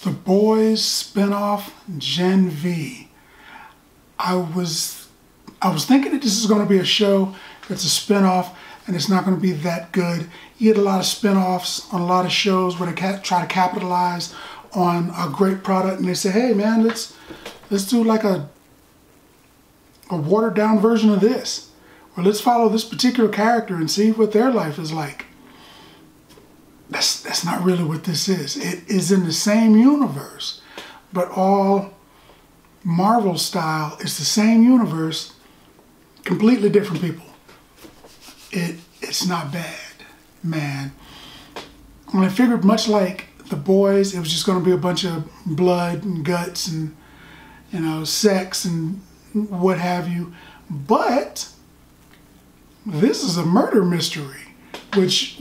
The Boys spinoff, Gen V. I was thinking that this is going to be a show that's a spinoff and it's not going to be that good. You get a lot of spinoffs on a lot of shows where they try to capitalize on a great product and they say, hey man, let's do like a watered down version of this. Or let's follow this particular character and see what their life is like. That's not really what this is. It is in the same universe, but all Marvel style. It's the same universe, completely different people. It's not bad, man. And I figured much like The Boys, it was just going to be a bunch of blood and guts and, you know, sex and what have you. But this is a murder mystery, which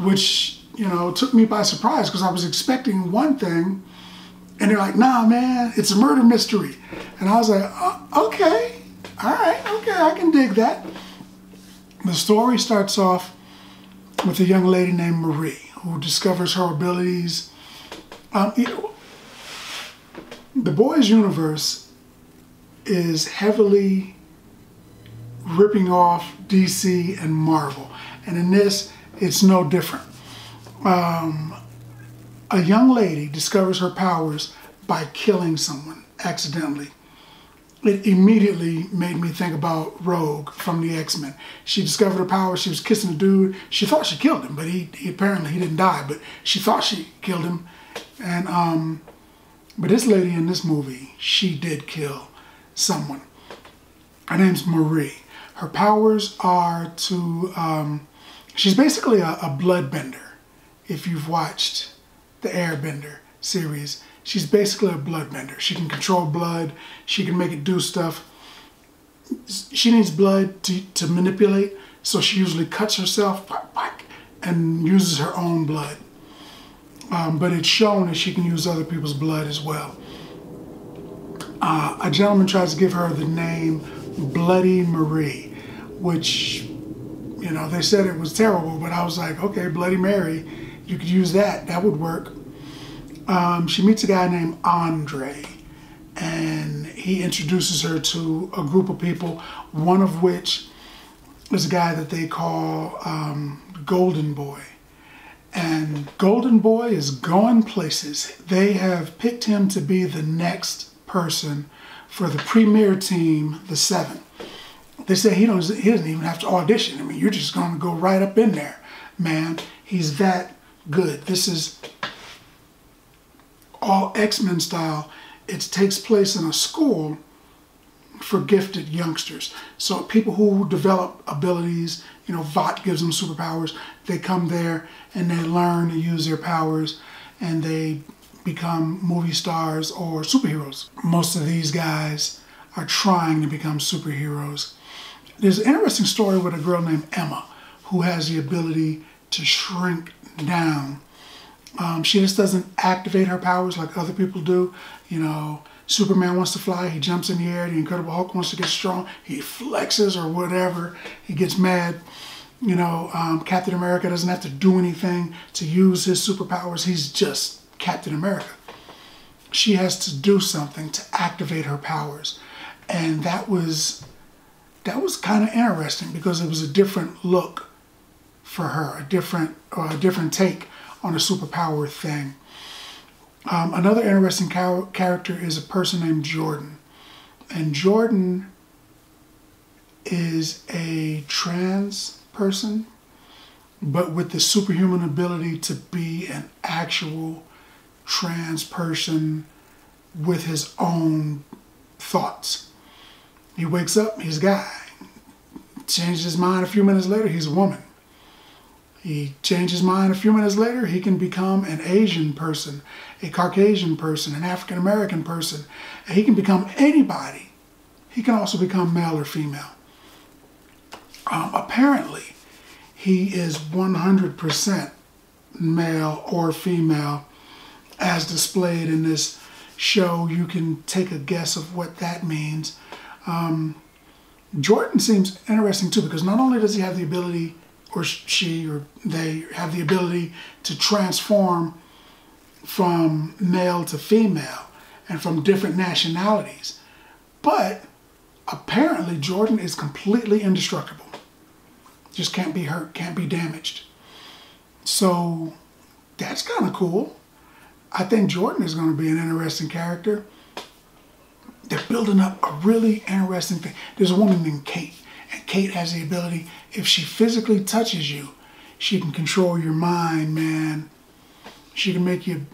you know, took me by surprise because I was expecting one thing and they're like, nah, man, it's a murder mystery. And I was like, okay, all right, okay, I can dig that. The story starts off with a young lady named Marie who discovers her abilities. You know, the Boys universe is heavily ripping off DC and Marvel. And in this, it's no different. A young lady discovers her powers by killing someone accidentally. It immediately made me think about Rogue from the X-Men. She discovered her powers. She was kissing a dude. She thought she killed him, but he apparently he didn't die, but she thought she killed him. And but this lady in this movie, she did kill someone. Her name's Marie. Her powers are to, she's basically a bloodbender. If you've watched the Airbender series, she's basically a bloodbender. She can control blood. She can make it do stuff. She needs blood to manipulate, so she usually cuts herself and uses her own blood. But it's shown that she can use other people's blood as well. A gentleman tries to give her the name Bloody Marie, which, you know, they said it was terrible, but I was like, okay, Bloody Mary, you could use that. That would work. She meets a guy named Andre, and he introduces her to a group of people, one of which is a guy that they call Golden Boy. And Golden Boy is going places. They have picked him to be the next person for the premier team, the Seven. They say he doesn't even have to audition. I mean, you're just going to go right up in there, man. He's that good. This is all X-Men style. It takes place in a school for gifted youngsters. So people who develop abilities, you know, Vought gives them superpowers. They come there and they learn to use their powers and they become movie stars or superheroes. Most of these guys are trying to become superheroes. There's an interesting story with a girl named Emma who has the ability to shrink down. She just doesn't activate her powers like other people do. You know, Superman wants to fly, he jumps in the air. The Incredible Hulk wants to get strong, he flexes or whatever, he gets mad. You know, Captain America doesn't have to do anything to use his superpowers. He's just Captain America. She has to do something to activate her powers. And that was kind of interesting because it was a different look for her, a different take on a superpower thing. Another interesting character is a person named Jordan. And Jordan is a trans person, but with the superhuman ability to be an actual trans person with his own thoughts. He wakes up, he's a guy. Changes his mind a few minutes later, he's a woman. He changes his mind a few minutes later, he can become an Asian person, a Caucasian person, an African American person. And he can become anybody. He can also become male or female. Apparently, he is 100% male or female as displayed in this show. You can take a guess of what that means. Jordan seems interesting too because not only does he have the ability, or she or they have the ability to transform from male to female and from different nationalities. But apparently Jordan is completely indestructible. Just can't be hurt, can't be damaged. So that's kind of cool. I think Jordan is going to be an interesting character. They're building up a really interesting thing. There's a woman named Kate, and Kate has the ability, if she physically touches you, she can control your mind, man. She can make you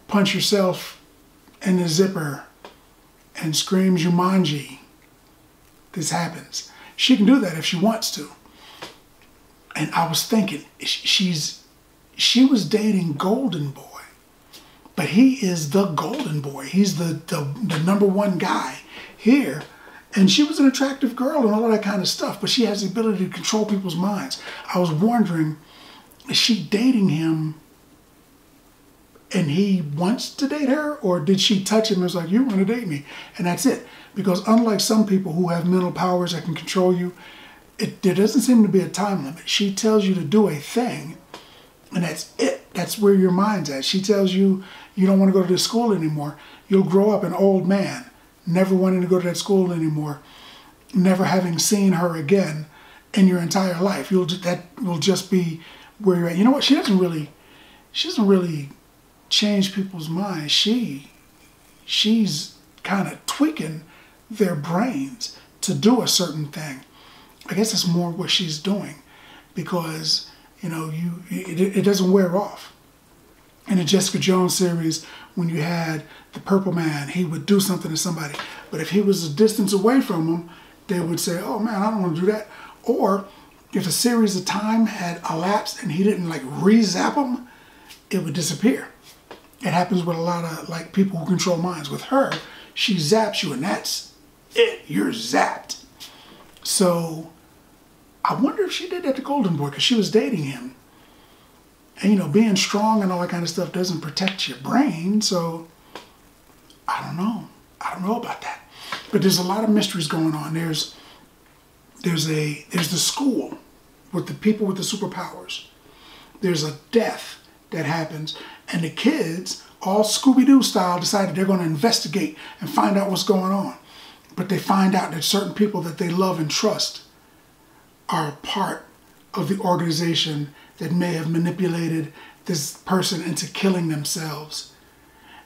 punch yourself in the zipper and scream Jumanji. This happens. She can do that if she wants to. And I was thinking, she was dating Golden Boy. But he is the golden boy. He's the number one guy here. And she was an attractive girl and all of that kind of stuff. But she has the ability to control people's minds. I was wondering, is she dating him and he wants to date her? Or did she touch him and was like, you want to date me? And that's it. Because unlike some people who have mental powers that can control you, there doesn't seem to be a time limit. She tells you to do a thing, and that's it. That's where your mind's at. She tells you you don't want to go to this school anymore. You'll grow up an old man, never wanting to go to that school anymore, never having seen her again in your entire life. That will just be where you're at. You know what? She doesn't really change people's minds. She's kind of tweaking their brains to do a certain thing. I guess it's more what she's doing, because it doesn't wear off. In the Jessica Jones series, when you had the Purple Man, he would do something to somebody. But if he was a distance away from them, they would say, oh man, I don't want to do that. Or if a series of time had elapsed and he didn't re-zap them, it would disappear. It happens with a lot of people who control minds. With her, she zaps you and that's it. You're zapped. So I wonder if she did that to Golden Boy, because she was dating him. And being strong and all that kind of stuff doesn't protect your brain. So I don't know. I don't know about that. But there's a lot of mysteries going on. There's the school with the people with the superpowers. There's a death that happens, and the kids, all Scooby-Doo style, decided they're going to investigate and find out what's going on. But they find out that certain people that they love and trust are a part of the organization that may have manipulated this person into killing themselves.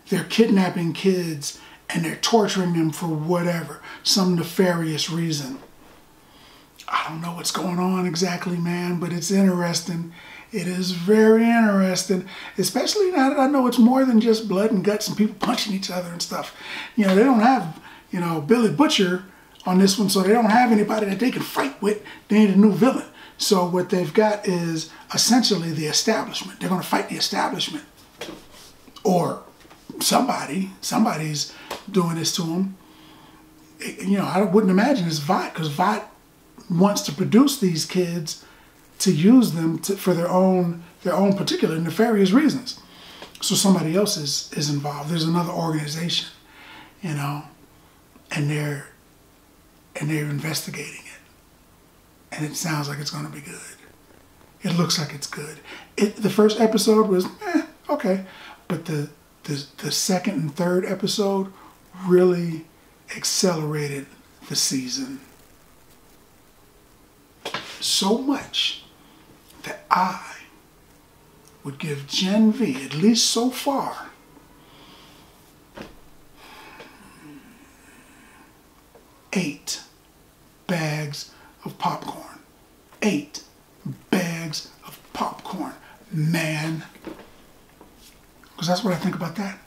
They're kidnapping kids and they're torturing them for whatever, some nefarious reason. I don't know what's going on exactly, man, but it's interesting. It is very interesting, especially now that I know it's more than just blood and guts and people punching each other and stuff. They don't have, Billy Butcher on this one, so they don't have anybody that they can fight with. They need a new villain. So what they've got is essentially the establishment. They're going to fight the establishment. Or somebody's doing this to them. I wouldn't imagine it's Vought, because Vought wants to produce these kids to use them for their own particular nefarious reasons. So somebody else is involved. There's another organization, and they're investigating it. And it sounds like it's going to be good. It looks like it's good. The first episode was okay, but the second and third episode really accelerated the season so much that I would give Gen V, at least so far, 8 bags of popcorn. 8 bags of popcorn, man. Because that's what I think about that.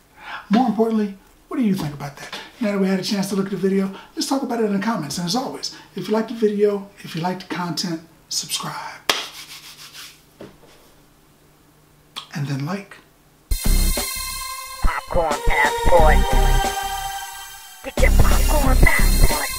More importantly, what do you think about that? Now that we had a chance to look at the video, let's talk about it in the comments. And as always, if you like the video, if you like the content, subscribe. And then like. Popcorn passport. Get your popcorn passport.